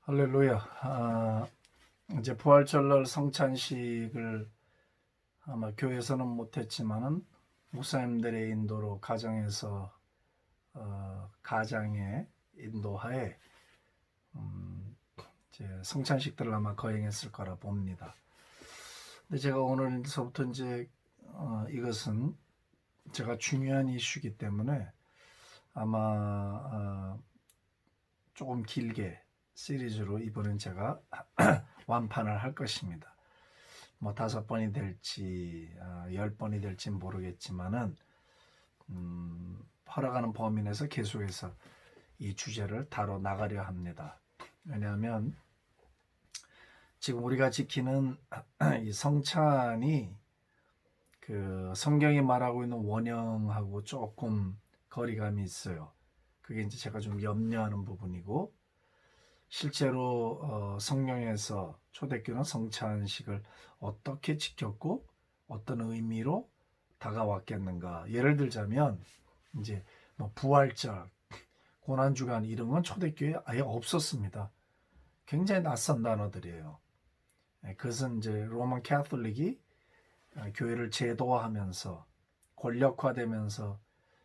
할렐루야. 이제 부활절날 성찬식을 아마 교회에서는 못했지만은 목사님들의 인도로 가정에서 가장의 인도하에 이제 성찬식들을 아마 거행했을 거라 봅니다. 근데 제가 오늘서부터 이제 이것은 제가 중요한 이슈이기 때문에 아마 조금 길게 시리즈로 이번엔 제가 완판을 할 것입니다. 뭐 5번이 될지 10번이 될지 모르겠지만은 허락하는 범위 내에서 계속해서 이 주제를 다뤄 나가려 합니다. 왜냐하면 지금 우리가 지키는 이 성찬이 그 성경이 말하고 있는 원형하고 조금 거리감이 있어요. 그게 이제 제가 좀 염려하는 부분이고, 실제로 성경에서 초대교회는 성찬식을 어떻게 지켰고 어떤 의미로 다가왔겠는가. 예를 들자면 이제 뭐 부활절, 고난주간 이런 건 초대교회에 아예 없었습니다. 굉장히 낯선 단어들이에요. 그것은 이제 로만 캐톨릭이 교회를 제도화하면서 권력화되면서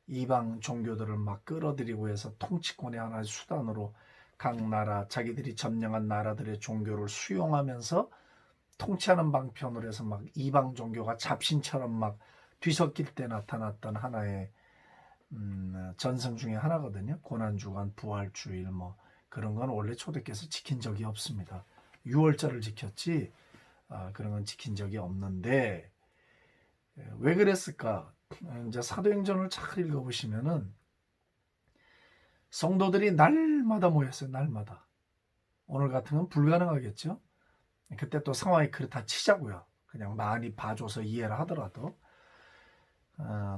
이방 종교들을 막 끌어들이고 해서 통치권의 하나의 수단으로 각 나라, 자기들이 점령한 나라들의 종교를 수용하면서 통치하는 방편으로 해서 막 이방 종교가 잡신처럼 막 뒤섞일 때 나타났던 하나의 전승 중에 하나거든요. 고난주간, 부활주일 뭐 그런 건 원래 초대교회에서 지킨 적이 없습니다. 유월절을 지켰지 그런 건 지킨 적이 없는데, 왜 그랬을까? 이제 사도행전을 잘 읽어보시면은 성도들이 날마다 모였어요. 날마다. 오늘 같은 건 불가능하겠죠. 그때 또 상황이 그렇다 치자고요. 그냥 많이 봐줘서 이해를 하더라도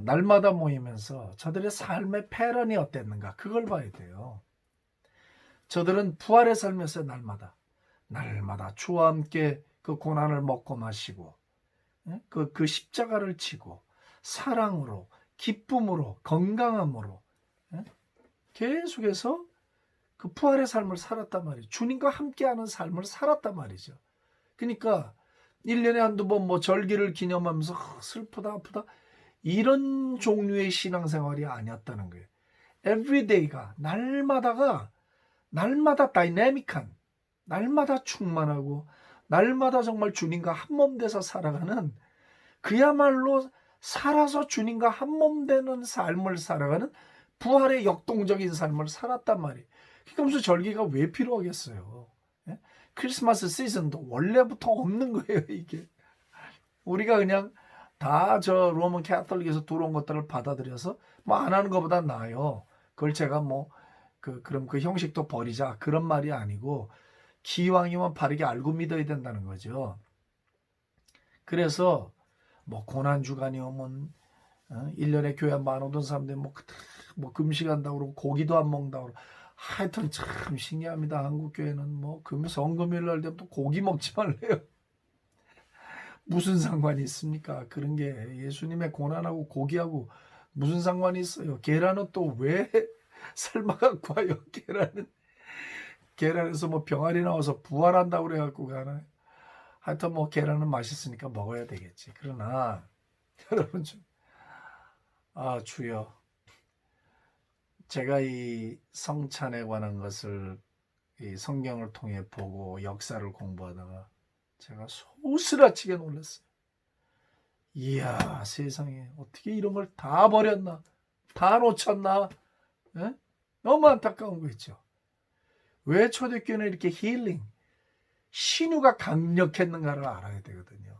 날마다 모이면서 저들의 삶의 패런이 어땠는가 그걸 봐야 돼요. 저들은 부활의 삶이었어요. 날마다 주와 함께 그 고난을 먹고 마시고 그 십자가를 지고 사랑으로, 기쁨으로, 건강함으로 계속해서 그 부활의 삶을 살았단 말이죠. 주님과 함께하는 삶을 살았단 말이죠. 그러니까 1년에 한두 번 뭐 절기를 기념하면서 슬프다 아프다 이런 종류의 신앙생활이 아니었다는 거예요. Everyday가 날마다 다이내믹한, 날마다 충만하고 날마다 정말 주님과 한몸 돼서 살아가는, 그야말로 살아서 주님과 한몸 되는 삶을 살아가는 부활의 역동적인 삶을 살았단 말이에요. 그러니까 무슨 절기가 왜 필요하겠어요? 예? 크리스마스 시즌도 원래부터 없는 거예요, 이게. 우리가 그냥 다 저 로만 캐톨릭에서 들어온 것들을 받아들여서 뭐 안 하는 것보다 나아요. 그걸 제가 뭐 그럼 그 형식도 버리자 그런 말이 아니고, 기왕이면 바르게 알고 믿어야 된다는 거죠. 그래서 뭐 고난주간이 오면 1년에 교회 안 오던 사람들이 뭐 금식한다고 그러고 고기도 안 먹는다고 그러고, 하여튼 참 신기합니다. 한국 교회는 뭐 성금요일 날 되면 또 고기 먹지 말래요. 무슨 상관이 있습니까? 그런 게 예수님의 고난하고 고기하고 무슨 상관이 있어요? 계란은 또 왜 삶아갖고 와요? 계란에서 뭐 병아리 나와서 부활한다고 그래갖고 가나요? 하여튼 뭐 계란은 맛있으니까 먹어야 되겠지. 그러나 여러분 주여, 제가 이 성찬에 관한 것을 이 성경을 통해 보고 역사를 공부하다가 제가 소스라치게 놀랐어요. 이야, 세상에 어떻게 이런 걸 다 버렸나, 다 놓쳤나. 에? 너무 안타까운 거 있죠. 왜 초대교회는 이렇게 신유가 강력했는가를 알아야 되거든요.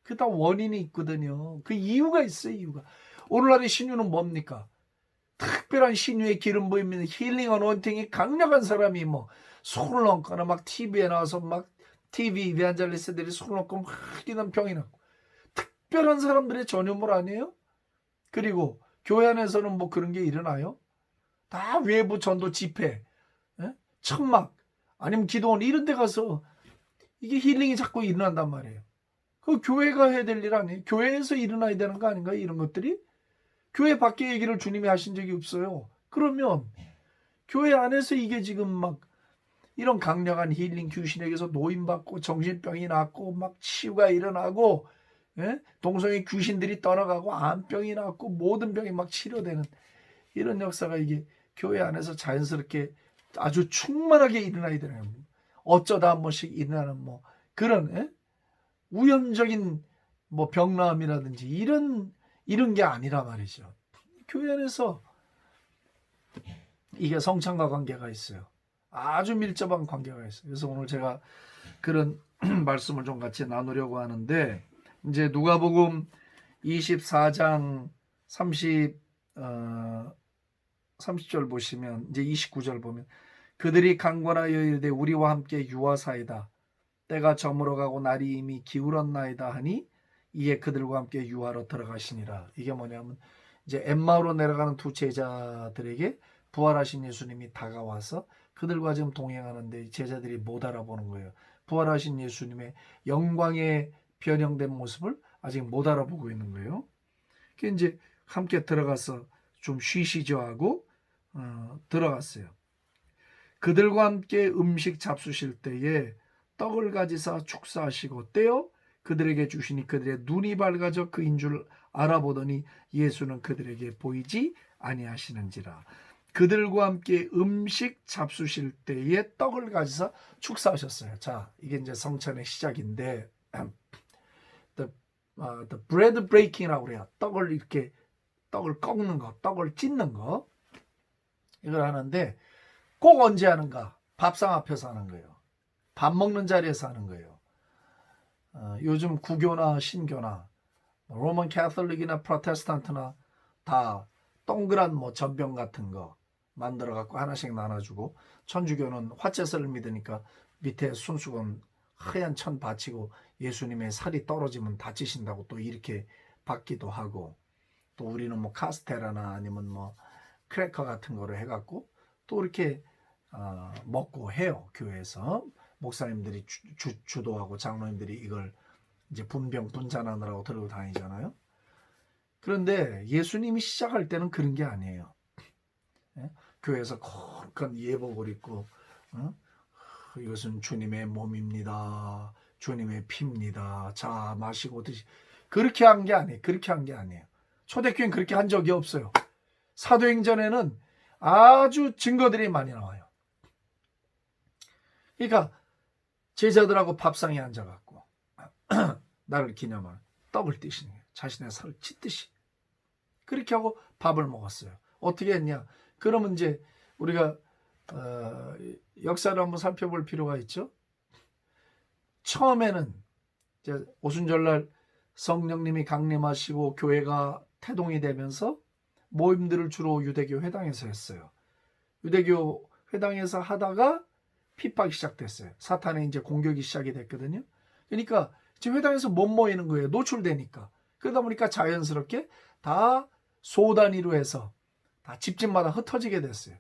그 다 원인이 있거든요. 그 이유가 있어요. 이유가. 오늘날의 신유는 뭡니까? 특별한 신유의 기름 부음인 힐링 어노인팅이 강력한 사람이 뭐 손을 얹거나 막 TV에 나와서 막 TV 이반젤리스트들이 손을 얹고 막 이런 병이 났고, 특별한 사람들의 전유물 아니에요? 그리고 교회 안에서는 뭐 그런 게 일어나요? 다 외부 전도 집회, 천막, 아니면 기도원 이런 데 가서 이게 힐링이 자꾸 일어난단 말이에요. 그 교회가 해야 될 일 아니에요? 교회에서 일어나야 되는 거 아닌가요? 이런 것들이? 교회 밖에 얘기를 주님이 하신 적이 없어요. 그러면 교회 안에서 이게 지금 막 이런 강력한 힐링, 귀신에게서 노인받고 정신병이 낫고 막 치유가 일어나고, 예? 동성애 귀신들이 떠나가고 암병이 낫고 모든 병이 막 치료되는 이런 역사가 이게 교회 안에서 자연스럽게 아주 충만하게 일어나야 되는 겁니다. 어쩌다 한 번씩 일어나는 뭐 그런, 예? 우연적인 뭐 병나음이라든지 이런 게 아니라 말이죠. 교회 안에서 이게 성찬과 관계가 있어요. 아주 밀접한 관계가 있어요. 그래서 오늘 제가 그런 말씀을 좀 같이 나누려고 하는데, 이제 누가복음 24장 30절 보시면, 이제 29절 보면, 그들이 강권하여 이르되 우리와 함께 유하사이다. 때가 저물어가고 날이 이미 기울었나이다 하니 이에 그들과 함께 유하로 들어가시니라. 이게 뭐냐면 이제 엠마오로 내려가는 두 제자들에게 부활하신 예수님이 다가와서 그들과 지금 동행하는데 제자들이 못 알아보는 거예요. 부활하신 예수님의 영광에 변형된 모습을 아직 못 알아보고 있는 거예요. 그래서 이제 함께 들어가서 좀 쉬시죠 하고 들어갔어요. 그들과 함께 음식 잡수실 때에 떡을 가지사 축사하시고 떼어 그들에게 주시니 그들의 눈이 밝아져 그인 줄 알아보더니 예수는 그들에게 보이지 아니하시는지라. 그들과 함께 음식 잡수실 때에 떡을 가지사 축사하셨어요. 자, 이게 이제 성찬의 시작인데 the bread breaking이라고 그래요. 떡을 꺾는 거, 떡을 찢는 거, 이걸 하는데 꼭 언제 하는가? 밥상 앞에서 하는 거예요. 밥 먹는 자리에서 하는 거예요. 요즘 구교나 신교나 로만 캐톨릭이나 프로테스탄트나 다 동그란 뭐 전병 같은 거 만들어 갖고 하나씩 나눠주고, 천주교는 화채살을 믿으니까 밑에 손수건 하얀 천 받치고 예수님의 살이 떨어지면 다치신다고 또 이렇게 받기도 하고, 또 우리는 뭐 카스테라나 아니면 뭐 크래커 같은 거를 해갖고 또 이렇게 먹고 해요. 교회에서 목사님들이 주도하고 장로님들이 이걸 이제 분잔하느라고 들고 다니잖아요. 그런데 예수님이 시작할 때는 그런 게 아니에요. 예? 교회에서 거룩한 예복을 입고 이것은 주님의 몸입니다. 주님의 피입니다. 자, 마시고 드시. 그렇게 한 게 아니에요. 그렇게 한 게 아니에요. 초대교회는 그렇게 한 적이 없어요. 사도행전에는 아주 증거들이 많이 나와요. 그러니까 제자들하고 밥상에 앉아갖고 나를 기념한 떡을 떼시는 거예요. 자신의 살을 찢듯이. 그렇게 하고 밥을 먹었어요. 어떻게 했냐? 그러면 이제 우리가 역사를 한번 살펴볼 필요가 있죠. 처음에는 이제 오순절날 성령님이 강림하시고 교회가 태동이 되면서 모임들을 주로 유대교 회당에서 했어요. 유대교 회당에서 하다가 핍박이 시작됐어요. 사탄의 이제 공격이 시작이 됐거든요. 그러니까 이제 회당에서 못 모이는 거예요. 노출되니까. 그러다 보니까 자연스럽게 다 소단위로 해서 다 집집마다 흩어지게 됐어요.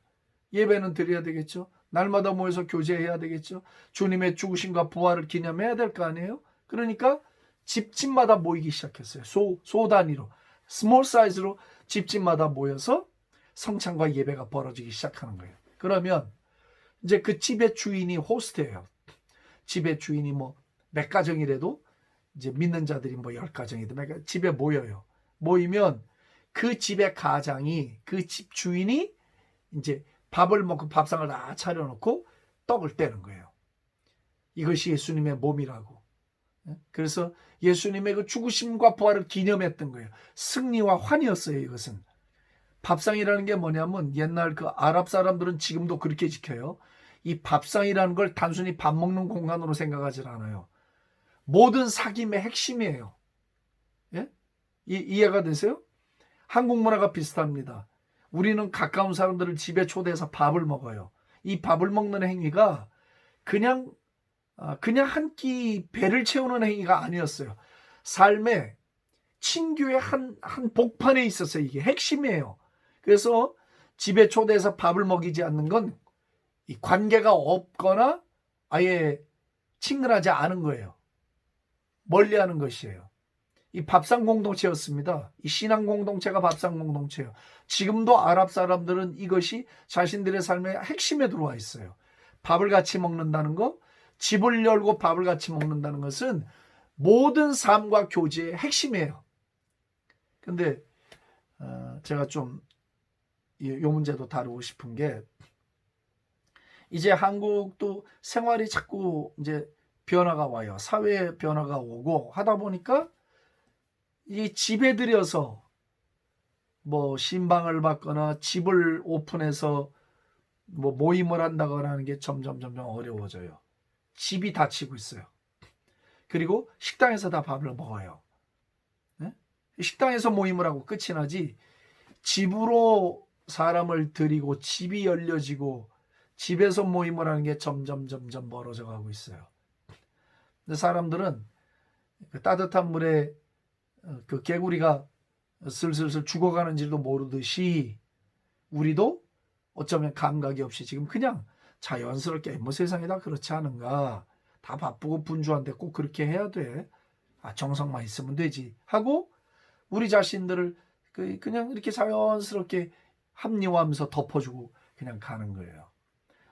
예배는 드려야 되겠죠. 날마다 모여서 교제해야 되겠죠. 주님의 죽으심과 부활을 기념해야 될 거 아니에요. 그러니까 집집마다 모이기 시작했어요. 소단위로, 스몰 사이즈로 집집마다 모여서 성찬과 예배가 벌어지기 시작하는 거예요. 그러면 이제 그 집의 주인이 호스트예요. 집의 주인이 뭐 몇 가정이라도 이제 믿는 자들이 뭐 10가정이든 집에 모여요. 모이면 그 집의 가장이, 그 집 주인이 이제 밥을 먹고 밥상을 다 차려놓고 떡을 떼는 거예요. 이것이 예수님의 몸이라고. 그래서 예수님의 그 죽으심과 부활을 기념했던 거예요. 승리와 환희였어요. 이것은. 밥상이라는 게 뭐냐면 옛날 그 아랍 사람들은 지금도 그렇게 지켜요. 이 밥상이라는 걸 단순히 밥 먹는 공간으로 생각하지 않아요. 모든 사귐의 핵심이에요. 예? 이해가 되세요? 한국 문화가 비슷합니다. 우리는 가까운 사람들을 집에 초대해서 밥을 먹어요. 이 밥을 먹는 행위가 그냥 한 끼 배를 채우는 행위가 아니었어요. 삶의 친교의 한 복판에 있었어요. 이게 핵심이에요. 그래서 집에 초대해서 밥을 먹이지 않는 건 이 관계가 없거나 아예 친근하지 않은 거예요. 멀리하는 것이에요. 이 밥상 공동체였습니다. 이 신앙 공동체가 밥상 공동체예요. 지금도 아랍 사람들은 이것이 자신들의 삶의 핵심에 들어와 있어요. 밥을 같이 먹는다는 거, 집을 열고 밥을 같이 먹는다는 것은 모든 삶과 교제의 핵심이에요. 근데 제가 좀 이 문제도 다루고 싶은 게, 이제 한국도 생활이 자꾸 이제 변화가 와요. 사회 변화가 오고 하다 보니까 이 집에 들여서 뭐 신방을 받거나 집을 오픈해서 뭐 모임을 한다거나 하는 게 점점 어려워져요. 집이 닫히고 있어요. 그리고 식당에서 다 밥을 먹어요. 네? 식당에서 모임을 하고 끝이 나지, 집으로 사람을 들이고 집이 열려지고 집에서 모임을 하는 게 점점 멀어져 가고 있어요. 근데 사람들은 그 따뜻한 물에 그 개구리가 슬슬 죽어가는 줄도 모르듯이 우리도 어쩌면 감각이 없이 지금 그냥 자연스럽게 뭐 세상이 다 그렇지 않은가, 다 바쁘고 분주한데 꼭 그렇게 해야 돼, 정성만 있으면 되지 하고 우리 자신들을 그냥 이렇게 자연스럽게 합리화하면서 덮어주고 그냥 가는 거예요.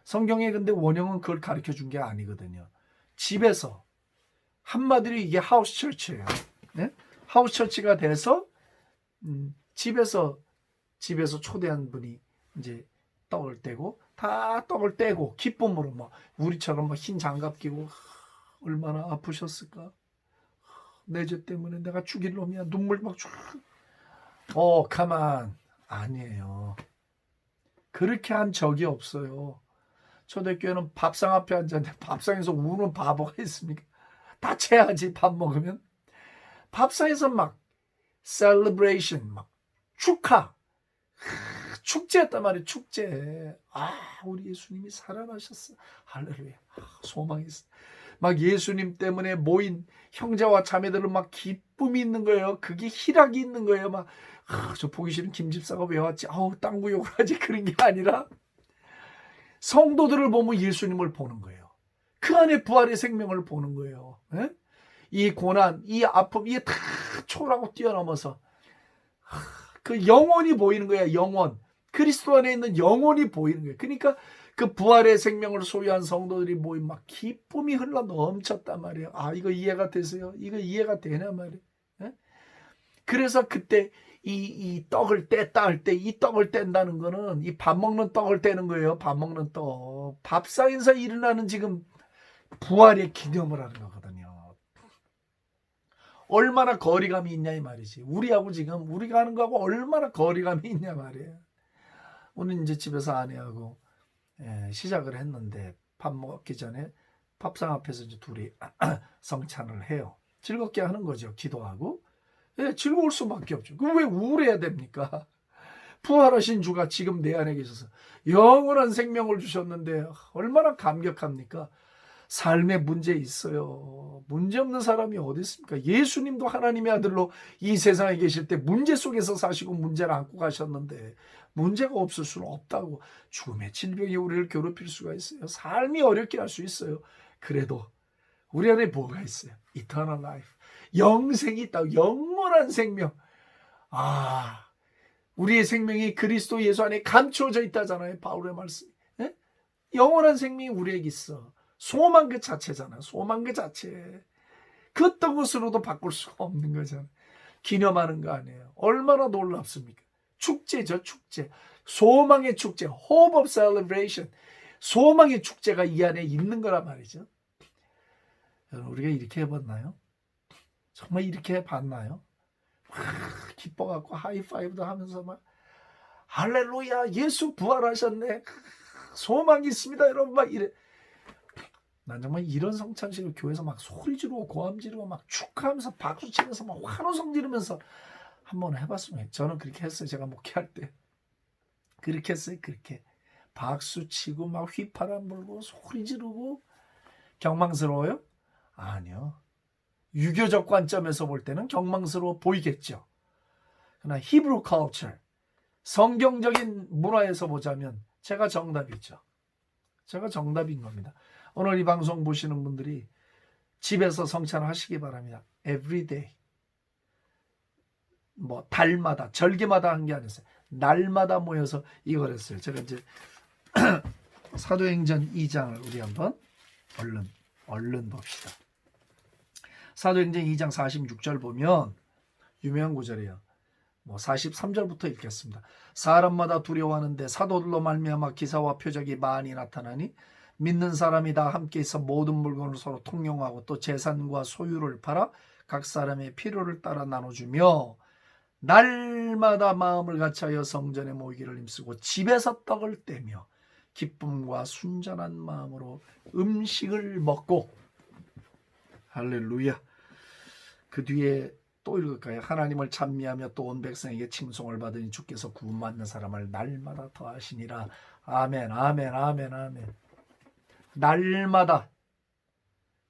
성경에 근데 원형은 그걸 가르쳐 준 게 아니거든요. 집에서, 한마디로 이게 하우스 처치예요. 네? 하우스 처치가 돼서 집에서 초대한 분이 이제 떡을 떼고, 다 떡을 떼고 기쁨으로 막 우리처럼 막 흰 장갑 끼고, 얼마나 아프셨을까, 내 죄 때문에 내가 죽일 놈이야, 눈물 막 쫙. 가만. 아니에요. 그렇게 한 적이 없어요. 초대교회는 밥상 앞에 앉았는데 밥상에서 우는 바보가 있습니까? 다채야지 밥 먹으면. 밥상에서 막 셀러브레이션, 막 축하, 축제였단 말이에요. 축제. 우리 예수님이 살아나셨어, 할렐루야, 소망이 있어. 막 예수님 때문에 모인 형제와 자매들은 막 기쁨이 있는 거예요. 그게 희락이 있는 거예요. 막 저 보기 싫은 김 집사가 왜 왔지, 땅구 욕을 하지, 그런 게 아니라 성도들을 보면 예수님을 보는 거예요. 그 안에 부활의 생명을 보는 거예요. 네? 이 고난, 이 아픔, 이게 다 초월하고 뛰어넘어서 그 영혼이 보이는 거야. 영혼, 그리스도 안에 있는 영혼이 보이는 거예요. 그러니까 그 부활의 생명을 소유한 성도들이 모인 막 기쁨이 흘러 넘쳤단 말이에요. 이거 이해가 되세요? 이거 이해가 되냐 말이에요. 네? 그래서 그때 이 떡을 뗐다 할 때, 이 떡을 뗀다는 거는 이 밥 먹는 떡을 떼는 거예요. 밥 먹는 떡. 밥상에서 일어나는 지금 부활의 기념을 하는 거거든요. 얼마나 거리감이 있냐 이 말이지. 우리하고 지금 우리가 하는 거하고 얼마나 거리감이 있냐 말이에요. 오늘 이제 집에서 아내하고 시작을 했는데, 밥 먹기 전에 밥상 앞에서 이제 둘이 성찬을 해요. 즐겁게 하는 거죠. 기도하고. 즐거울 수밖에 없죠. 왜 우울해야 됩니까? 부활하신 주가 지금 내 안에 계셔서 영원한 생명을 주셨는데 얼마나 감격합니까? 삶에 문제 있어요. 문제 없는 사람이 어디 있습니까? 예수님도 하나님의 아들로 이 세상에 계실 때 문제 속에서 사시고 문제를 안고 가셨는데 문제가 없을 수는 없다고. 죽음의 질병이 우리를 괴롭힐 수가 있어요. 삶이 어렵게 할 수 있어요. 그래도 우리 안에 뭐가 있어요? Eternal life. 영생이 있다. 영원한 생명. 우리의 생명이 그리스도 예수 안에 감추어져 있다잖아요. 바울의 말씀. 네? 영원한 생명이 우리에게 있어. 소망 그 자체잖아. 소망 그 자체. 그 어떤 것으로도 바꿀 수가 없는 거잖아. 기념하는 거 아니에요. 얼마나 놀랍습니까? 축제죠, 축제. 소망의 축제. Hope of celebration. 소망의 축제가 이 안에 있는 거란 말이죠. 여러분, 우리가 이렇게 해봤나요? 정말 이렇게 해봤나요? 기뻐갖고 하이파이브도 하면서 막 할렐루야, 예수 부활하셨네, 소망이 있습니다, 여러분, 막 이래. 난 정말 이런 성찬식을 교회에서 막 소리 지르고 고함 지르고 막 축하하면서 박수 치면서 막 환호성 지르면서 한번 해봤으면. 저는 그렇게 했어요. 제가 목회할 때 그렇게 했어요. 그렇게 박수 치고 막 휘파람 불고 소리 지르고. 경망스러워요? 아니요. 유교적 관점에서 볼 때는 경망스러워 보이겠죠. 그러나 히브리 컬처, 성경적인 문화에서 보자면 제가 정답이죠. 제가 정답인 겁니다. 오늘 이 방송 보시는 분들이 집에서 성찬하시기 바랍니다. Every day. 뭐 달마다, 절기마다 한 게 아니었어요. 날마다 모여서 이걸 했어요. 제가 이제 사도행전 2장을 우리 한번 얼른 봅시다. 사도행전 2장 46절 보면 유명한 구절이에요. 43절부터 읽겠습니다. 사람마다 두려워하는데 사도들로 말미암아 기사와 표적이 많이 나타나니 믿는 사람이 다 함께 있어 모든 물건을 서로 통용하고 또 재산과 소유를 팔아 각 사람의 필요를 따라 나눠주며 날마다 마음을 같이하여 성전에 모이기를 힘쓰고 집에서 떡을 떼며 기쁨과 순전한 마음으로 음식을 먹고 할렐루야. 그 뒤에 또 읽을까요? 하나님을 찬미하며 또 온 백성에게 칭송을 받으니 주께서 구원받는 사람을 날마다 더하시니라. 아멘 아멘 아멘 아멘. 날마다,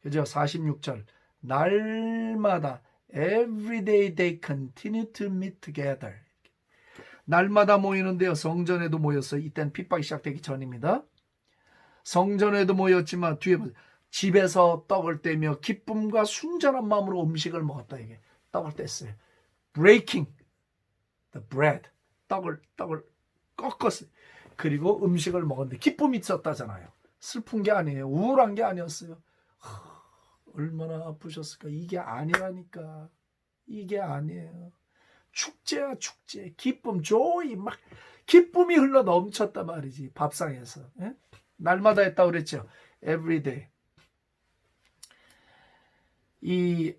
그죠? 46절 날마다 every day they continue to meet together. 날마다 모이는데요. 성전에도 모였어요. 이때는 핍박이 시작되기 전입니다. 성전에도 모였지만 뒤에 집에서 떡을 떼며 기쁨과 순전한 마음으로 음식을 먹었다. 이게 떡을 뗐어요. Breaking the bread. 떡을 꺾었어요. 그리고 음식을 먹었는데 기쁨이 있었다잖아요. 슬픈 게 아니에요. 우울한 게 아니었어요. 얼마나 아프셨을까. 이게 아니라니까. 이게 아니에요. 축제야 축제. 기쁨, 조이 막 기쁨이 흘러 넘쳤단 말이지. 밥상에서. 예? 날마다 했다고 그랬죠. Everyday. 이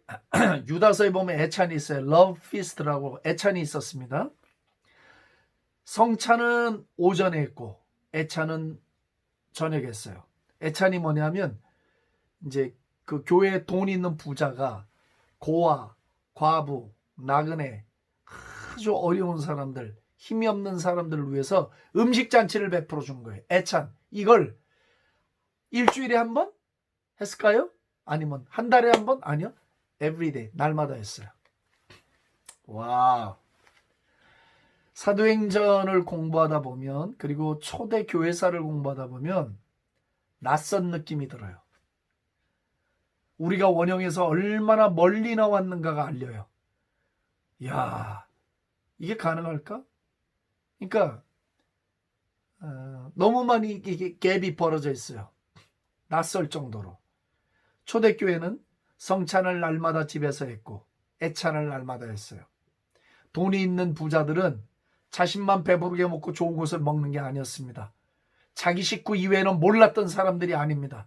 유다서에 보면 애찬이 있어요. Love Feast라고 애찬이 있었습니다. 성찬은 오전에 했고 애찬은 저녁에 했어요. 애찬이 뭐냐면 이제 그 교회에 돈 있는 부자가 고아, 과부, 나그네, 아주 어려운 사람들, 힘이 없는 사람들을 위해서 음식 잔치를 베풀어 준 거예요. 애찬. 이걸 일주일에 한 번 했을까요? 아니면 한 달에 한 번? 아니요. everyday, 날마다 했어요. 와. 사도행전을 공부하다 보면, 그리고 초대 교회사를 공부하다 보면 낯선 느낌이 들어요. 우리가 원형에서 얼마나 멀리 나왔는가가 알려요. 이야, 이게 가능할까? 그러니까 너무 많이 이게 갭이 벌어져 있어요. 낯설 정도로. 초대교회는 성찬을 날마다 집에서 했고 애찬을 날마다 했어요. 돈이 있는 부자들은 자신만 배부르게 먹고 좋은 것을 먹는 게 아니었습니다. 자기 식구 이외에는 몰랐던 사람들이 아닙니다.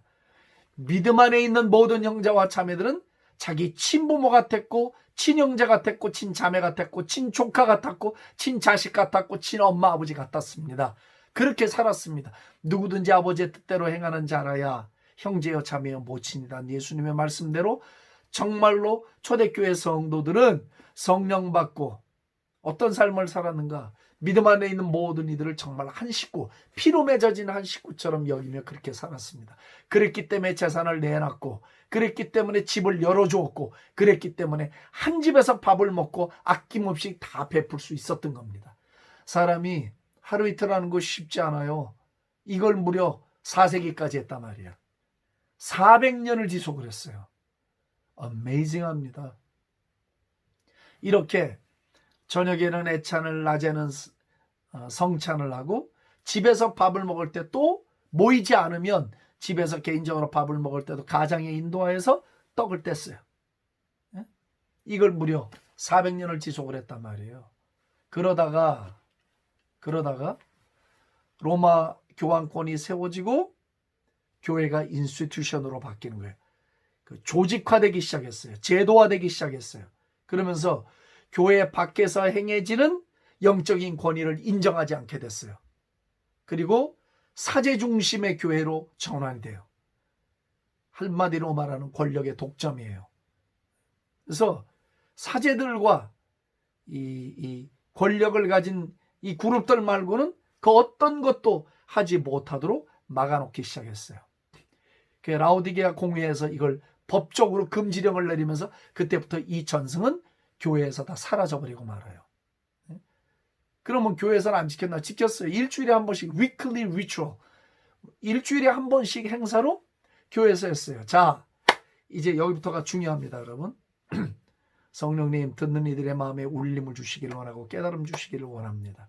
믿음 안에 있는 모든 형제와 자매들은 자기 친부모 같았고 친형제 같았고 친자매 같았고 친조카 같았고 친자식 같았고 친엄마 아버지 같았습니다. 그렇게 살았습니다. 누구든지 아버지의 뜻대로 행하는 자라야 형제여 자매여 모친이다. 예수님의 말씀대로 정말로 초대교회 성도들은 성령 받고 어떤 삶을 살았는가? 믿음 안에 있는 모든 이들을 정말 한 식구, 피로 맺어진 한 식구처럼 여기며 그렇게 살았습니다. 그랬기 때문에 재산을 내놨고, 그랬기 때문에 집을 열어주었고, 그랬기 때문에 한 집에서 밥을 먹고 아낌없이 다 베풀 수 있었던 겁니다. 사람이 하루 이틀 하는 거 쉽지 않아요. 이걸 무려 4세기까지 했단 말이야. 400년을 지속을 했어요. 어메이징합니다. 이렇게 저녁에는 애찬을, 낮에는 성찬을 하고 집에서 밥을 먹을 때 또 모이지 않으면 집에서 개인적으로 밥을 먹을 때도 가장에 인도하여서 떡을 뗐어요. 이걸 무려 400년을 지속을 했단 말이에요. 그러다가 로마 교황권이 세워지고 교회가 인스티튜션으로 바뀌는 거예요. 조직화되기 시작했어요. 제도화되기 시작했어요. 그러면서 교회 밖에서 행해지는 영적인 권위를 인정하지 않게 됐어요. 그리고 사제 중심의 교회로 전환이 돼요. 한마디로 말하는 권력의 독점이에요. 그래서 사제들과 이 권력을 가진 이 그룹들 말고는 그 어떤 것도 하지 못하도록 막아놓기 시작했어요. 그 라오디게아 공회에서 이걸 법적으로 금지령을 내리면서 그때부터 이 전승은 교회에서 다 사라져버리고 말아요. 그러면 교회에서는 안 지켰나? 지켰어요. 일주일에 한 번씩 weekly ritual, 일주일에 한 번씩 행사로 교회에서 했어요. 자, 이제 여기부터가 중요합니다, 여러분. 성령님, 듣는 이들의 마음에 울림을 주시기를 원하고 깨달음 주시기를 원합니다.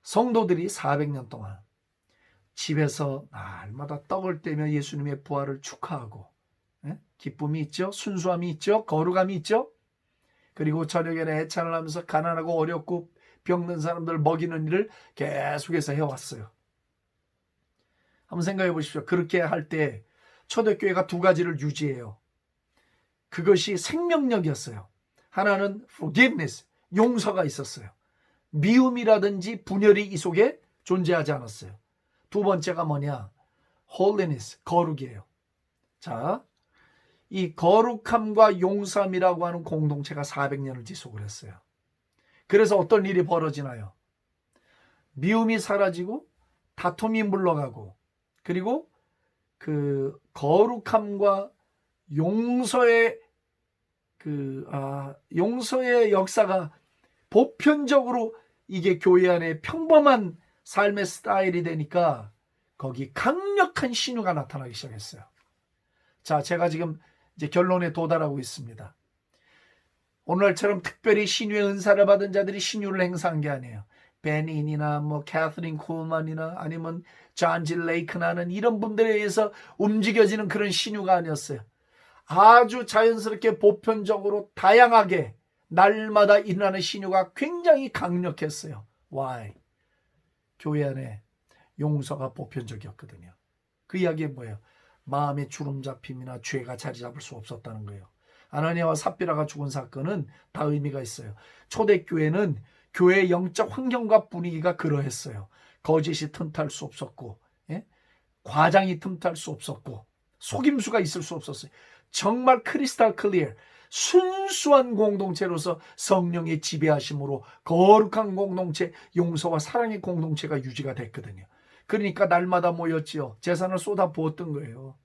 성도들이 400년 동안 집에서 날마다 떡을 떼며 예수님의 부활을 축하하고 기쁨이 있죠. 순수함이 있죠. 거룩함이 있죠. 그리고 저녁에는 애찬을 하면서 가난하고 어렵고 병든 사람들 먹이는 일을 계속해서 해왔어요. 한번 생각해 보십시오. 그렇게 할 때 초대교회가 두 가지를 유지해요. 그것이 생명력이었어요. 하나는 forgiveness, 용서가 있었어요. 미움이라든지 분열이 이 속에 존재하지 않았어요. 두 번째가 뭐냐? holiness, 거룩이에요. 자, 이 거룩함과 용서함이라고 하는 공동체가 400년을 지속을 했어요. 그래서 어떤 일이 벌어지나요? 미움이 사라지고 다툼이 물러가고 그리고 그 거룩함과 용서의 용서의 역사가 보편적으로 이게 교회 안에 평범한 삶의 스타일이 되니까 거기 강력한 신유가 나타나기 시작했어요. 자, 제가 지금 이제 결론에 도달하고 있습니다. 오늘처럼 특별히 신유의 은사를 받은 자들이 신유를 행사한 게 아니에요. 베닌이나 뭐 캐서린 콜만이나 아니면 존 지 레이크나는 이런 분들에 의해서 움직여지는 그런 신유가 아니었어요. 아주 자연스럽게 보편적으로 다양하게 날마다 일어나는 신유가 굉장히 강력했어요. Why? 교회 안에 용서가 보편적이었거든요. 그 이야기가 뭐예요? 마음의 주름 잡힘이나 죄가 자리 잡을 수 없었다는 거예요. 아나니아와 삽비라가 죽은 사건은 다 의미가 있어요. 초대교회는 교회의 영적 환경과 분위기가 그러했어요. 거짓이 틈탈 수 없었고 과장이 틈탈 수 없었고 속임수가 있을 수 없었어요. 정말 크리스탈 클리어 순수한 공동체로서 성령의 지배하심으로 거룩한 공동체, 용서와 사랑의 공동체가 유지가 됐거든요. 그러니까 날마다 모였지요. 재산을 쏟아 부었던 거예요.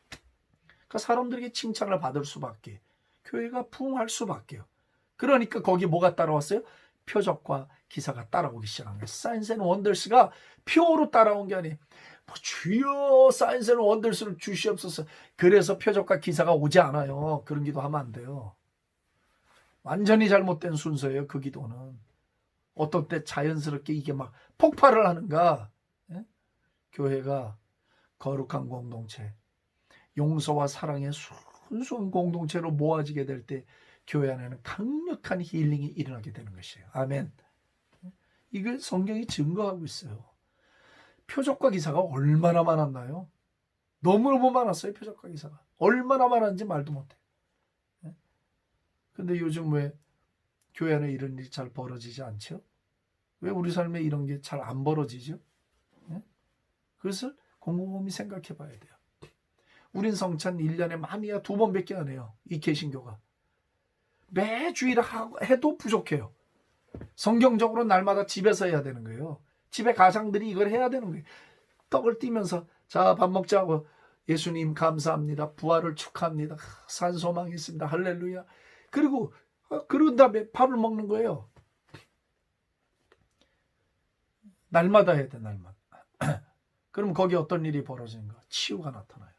그러니까 사람들에게 칭찬을 받을 수밖에, 교회가 부흥할 수밖에요. 그러니까 거기 뭐가 따라왔어요? 표적과 기사가 따라오기 시작한 거예요. 사인스 앤 원더스가 표로 따라온 게 아니에요. 주여 사인스 앤 원더스를 주시옵소서. 그래서 표적과 기사가 오지 않아요. 그런 기도 하면 안 돼요. 완전히 잘못된 순서예요. 그 기도는. 어떤 때 자연스럽게 이게 막 폭발을 하는가. 교회가 거룩한 공동체, 용서와 사랑의 순수한 공동체로 모아지게 될 때 교회 안에는 강력한 힐링이 일어나게 되는 것이에요. 아멘. 이걸 성경이 증거하고 있어요. 표적과 기사가 얼마나 많았나요? 너무너무 많았어요. 표적과 기사가. 얼마나 많았는지 말도 못해. 근데 요즘 왜 교회 안에 이런 일이 잘 벌어지지 않죠? 왜 우리 삶에 이런 게 잘 안 벌어지죠? 그것을 곰곰이 생각해 봐야 돼요. 우린 성찬 1년에 많이야 2번밖에 안 해요. 이 개신교가. 매주일 해도 부족해요. 성경적으로 날마다 집에서 해야 되는 거예요. 집에 가장들이 이걸 해야 되는 거예요. 떡을 띄면서 자, 밥 먹자고. 예수님 감사합니다. 부활을 축하합니다. 산소망이 있습니다. 할렐루야. 그리고 그런 다음에 밥을 먹는 거예요. 날마다 해야 돼. 날마다. 그럼 거기에 어떤 일이 벌어지는가? 치유가 나타나요.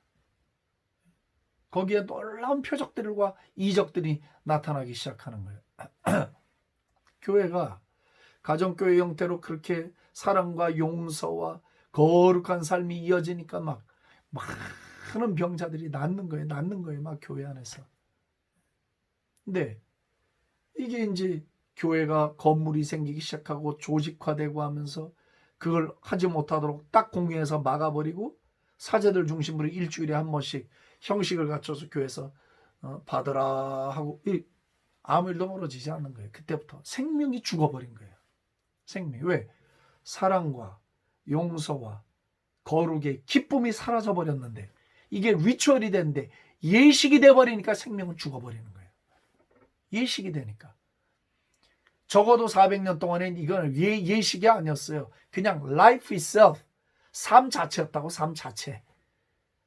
거기에 놀라운 표적들과 이적들이 나타나기 시작하는 거예요. 교회가 가정교회 형태로 그렇게 사랑과 용서와 거룩한 삶이 이어지니까 막 많은 병자들이 낫는 거예요. 막 교회 안에서. 근데 이게 이제 교회가 건물이 생기기 시작하고 조직화되고 하면서 그걸 하지 못하도록 딱 공유해서 막아버리고 사제들 중심으로 일주일에 한 번씩 형식을 갖춰서 교회에서 받으라 하고 아무 일도 벌어지지 않는 거예요. 그때부터 생명이 죽어버린 거예요. 생명이. 왜? 사랑과 용서와 거룩의 기쁨이 사라져버렸는데 이게 리추얼이 됐는데 예식이 돼버리니까 생명은 죽어버리는 거예요. 예식이 되니까. 적어도 400년 동안엔 이거는 예식이 아니었어요. 그냥 life itself, 삶 자체였다고. 삶 자체.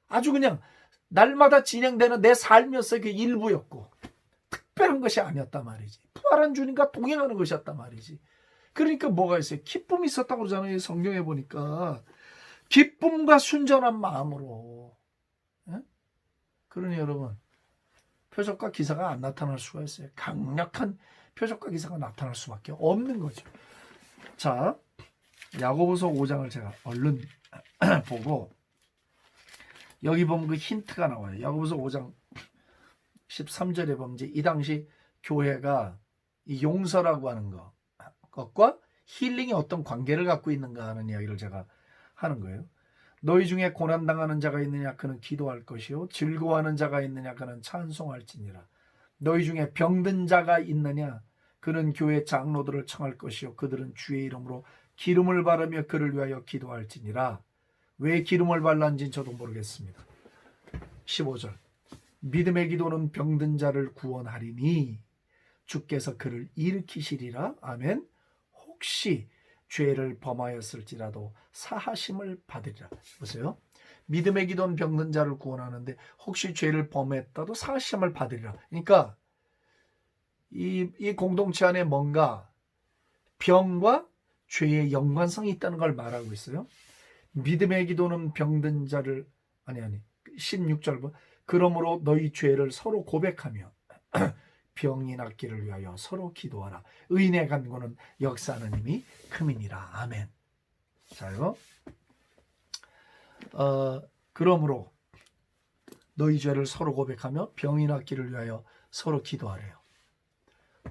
아주 그냥 날마다 진행되는 내 삶이었어요. 그 일부였고 특별한 것이 아니었단 말이지. 부활한 주님과 동행하는 것이었단 말이지. 그러니까 뭐가 있어요? 기쁨이 있었다고 그러잖아요. 성경에 보니까 기쁨과 순전한 마음으로. 그러니 여러분, 표적과 기사가 안 나타날 수가 있어요. 강력한 표적과 기사가 나타날 수밖에 없는 거죠. 자, 야고보서 5장을 제가 얼른 보고 여기 보면 그 힌트가 나와요. 야고보서 5장 13절에 보면 이제 이 당시 교회가 이 용서라고 하는 것과 힐링이 어떤 관계를 갖고 있는가 하는 이야기를 제가 하는 거예요. 너희 중에 고난당하는 자가 있느냐 그는 기도할 것이요 즐거워하는 자가 있느냐 그는 찬송할지니라. 너희 중에 병든 자가 있느냐 그는 교회 장로들을 청할 것이요 그들은 주의 이름으로 기름을 바르며 그를 위하여 기도할지니라. 왜 기름을 발랐는지는 저도 모르겠습니다. 15절 믿음의 기도는 병든 자를 구원하리니 주께서 그를 일으키시리라. 아멘. 혹시 죄를 범하였을지라도 사하심을 받으리라. 보세요. 믿음의 기도는 병든 자를 구원하는데 혹시 죄를 범했다도 사하심을 받으리라. 그러니까 이 공동체 안에 뭔가 병과 죄의 연관성이 있다는 걸 말하고 있어요. 믿음의 기도는 병든 자를 16절 보 그러므로 너희 죄를 서로 고백하며 병이 낫기를 위하여 서로 기도하라. 의인의 간구는 역사하는 힘이 큼이니라. 아멘. 자요. 그러므로 너희 죄를 서로 고백하며 병이 낫기를 위하여 서로 기도하래요.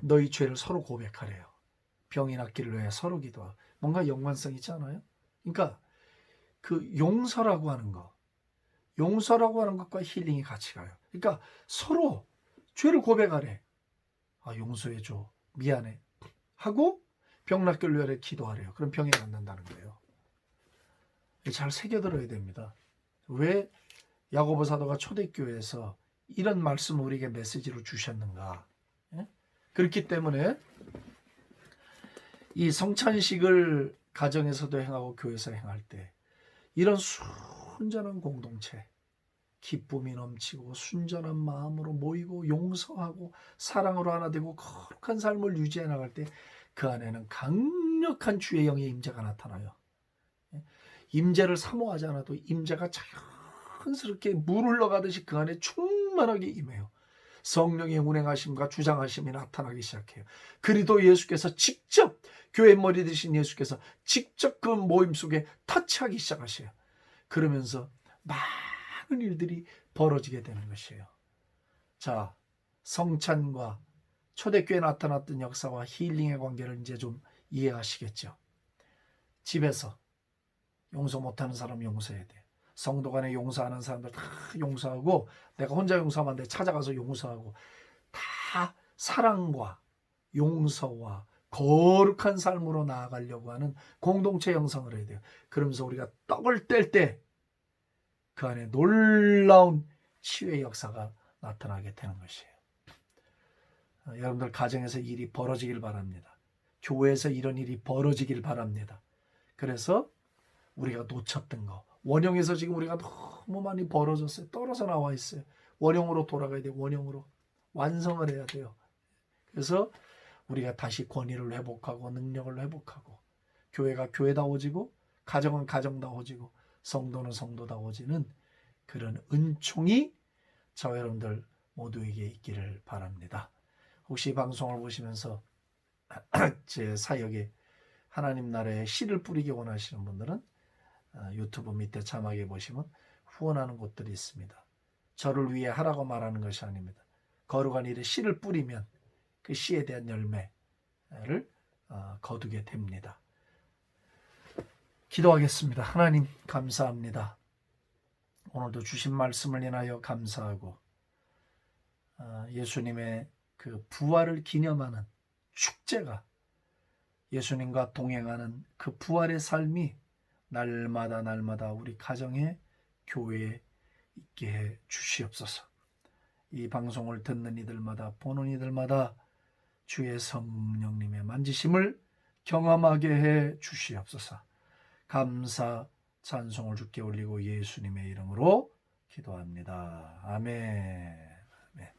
너희 죄를 서로 고백하래요. 병이 낫기를 위하여 서로 기도하라. 뭔가 연관성 있지 않아요? 그러니까 그 용서라고 하는 것과 힐링이 같이 가요. 그러니까 서로 죄를 고백하래. 용서해줘. 미안해. 하고 병 낫기를 위하여 기도하래요. 그럼 병이 낫는다는 거예요. 잘 새겨들어야 됩니다. 왜 야고보 사도가 초대교회에서 이런 말씀을 우리에게 메시지로 주셨는가? 그렇기 때문에 이 성찬식을 가정에서도 행하고 교회에서 행할 때 이런 순전한 공동체, 기쁨이 넘치고 순전한 마음으로 모이고 용서하고 사랑으로 하나 되고 거룩한 삶을 유지해 나갈 때 그 안에는 강력한 주의 영의 임재가 나타나요. 임재를 사모하지 않아도 임재가 자연스럽게 물 흘러가듯이 그 안에 충만하게 임해요. 성령의 운행하심과 주장하심이 나타나기 시작해요. 그리도 예수께서 직접 교회 머리 되신 예수께서 직접 그 모임 속에 터치하기 시작하셔요. 그러면서 많은 일들이 벌어지게 되는 것이에요. 자, 성찬과 초대교회에 나타났던 역사와 힐링의 관계를 이제 좀 이해하시겠죠. 집에서 용서 못하는 사람 용서해야 돼요. 성도 간에 용서하는 사람들 다 용서하고 내가 혼자 용서하면 안 돼. 찾아가서 용서하고 다 사랑과 용서와 거룩한 삶으로 나아가려고 하는 공동체 형성을 해야 돼요. 그러면서 우리가 떡을 뗄 때 그 안에 놀라운 치유의 역사가 나타나게 되는 것이에요. 여러분들 가정에서 일이 벌어지길 바랍니다. 교회에서 이런 일이 벌어지길 바랍니다. 그래서 우리가 놓쳤던 거 원형에서 지금 우리가 너무 많이 벌어졌어요. 떨어져 나와 있어요. 원형으로 돌아가야 돼요. 원형으로 완성을 해야 돼요. 그래서 우리가 다시 권위를 회복하고 능력을 회복하고 교회가 교회다워지고 가정은 가정다워지고 성도는 성도다워지는 그런 은총이 저와 여러분들 모두에게 있기를 바랍니다. 혹시 방송을 보시면서 제 사역에 하나님 나라에 씨를 뿌리기 원하시는 분들은 유튜브 밑에 자막에 보시면 후원하는 곳들이 있습니다. 저를 위해 하라고 말하는 것이 아닙니다. 거룩한 일에 씨를 뿌리면 그 씨에 대한 열매를 거두게 됩니다. 기도하겠습니다. 하나님 감사합니다. 오늘도 주신 말씀을 인하여 감사하고 예수님의 그 부활을 기념하는 축제가 예수님과 동행하는 그 부활의 삶이 날마다 우리 가정에 교회에 있게 해 주시옵소서. 이 방송을 듣는 이들마다 보는 이들마다 주의 성령님의 만지심을 경험하게 해 주시옵소서. 감사 찬송을 주께 올리고 예수님의 이름으로 기도합니다. 아멘. 아멘.